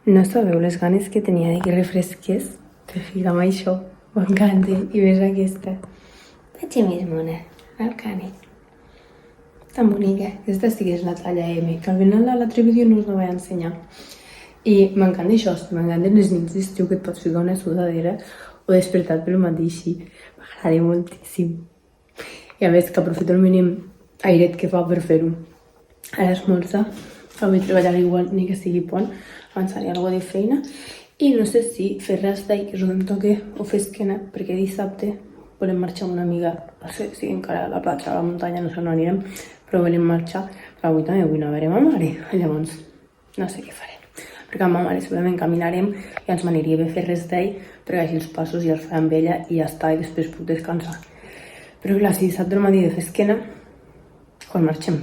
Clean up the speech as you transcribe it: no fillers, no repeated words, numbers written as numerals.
No sabeu les ganes que tenia de que refresqués per ficar amb això. M'encanta. I ves aquesta. Vaig més mona, al cane. Tan bonica. Aquesta sí que és la talla M, que al final a l'altre vídeo no us la vaig ensenyar. I m'encanta això, m'encanten les nits d'estiu que et pots ficar una sudadera o despertar pel matí així. M'agrada moltíssim. I a més que aprofito el mínim airet que fa per fer-ho. A l'esmorzar, que vull treballar igual, ni que sigui pont, avançaré alguna de feina. I no sé si fer res d'ahir, que és el que em toque, o fer esquena, perquè dissabte volem marxar amb una amiga, no sé si encara a la platja, a la muntanya, no sé on anirem, però volem marxar, però avui també vull anar a veure ma mare, llavors no sé què farem. Perquè amb ma mare segurament caminarem i ens m'aniria bé fer res d'ahir, perquè així els passos ja els faré amb ella i ja està, i després puc descansar. Però clar, si dissabte al matí de fer esquena, quan marxem?